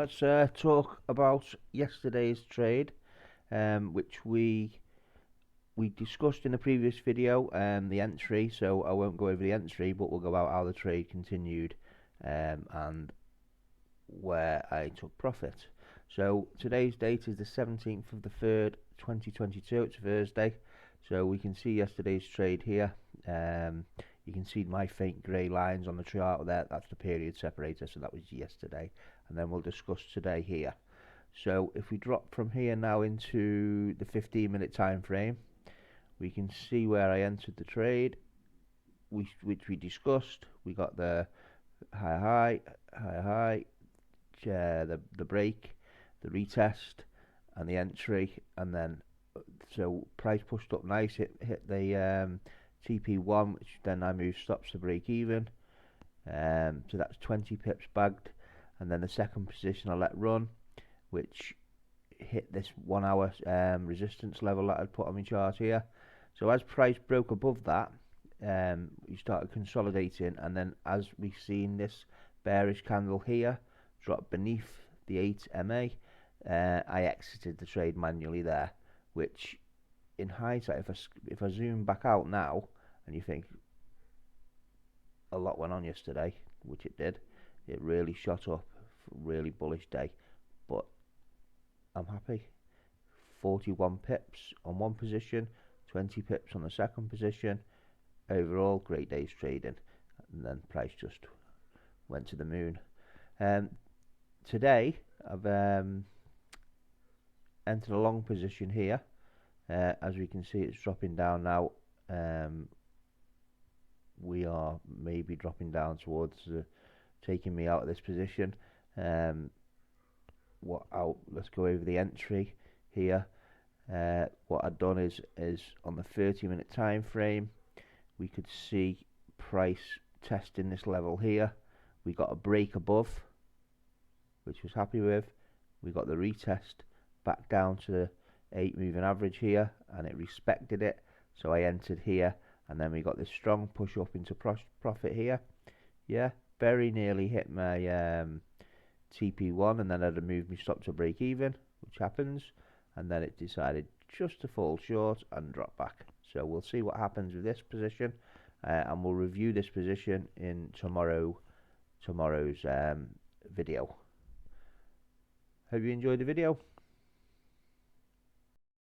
Let's talk about yesterday's trade, which we discussed in the previous video, the entry. So I won't go over the entry, but we'll go out how the trade continued, and where I took profit. So today's date is the 17th of the 3rd, 2022. It's Thursday. So we can see yesterday's trade here. You can see my faint grey lines on the chart there. That's the period separator, so that was yesterday. And then we'll discuss today here. So if we drop from here now into the 15-minute time frame, we can see where I entered the trade, which we discussed. We got the high, the break, the retest, and the entry, and then so price pushed up nice. It hit the TP1, which then I moved stops to break even. So that's 20 pips bagged, and then the second position I let run, which hit this 1 hour resistance level that I'd put on my chart here. So as price broke above that, we started consolidating, and then as we've seen this bearish candle here drop beneath the 8 MA, I exited the trade manually there, which in hindsight, if I zoom back out now and you think a lot went on yesterday, which it did, it really shot up, really bullish day, but I'm happy. 41 pips on one position, 20 pips on the second position. Overall, great day's trading, and then price just went to the moon. Today I've entered a long position here. As we can see, it's dropping down now. We are maybe dropping down towards taking me out of this position. Let's go over the entry here. What I've done is on the 30-minute time frame, we could see price testing this level here. We got a break above, which was happy with. We got the retest back down to the 8 moving average here, and it respected it, so I entered here, and then we got this strong push up into profit here. Yeah, very nearly hit my TP1, and then I'd have moved my stop to break even, which happens, and then it decided just to fall short and drop back. So we'll see what happens with this position, and we'll review this position in tomorrow's video. Hope you enjoyed the video.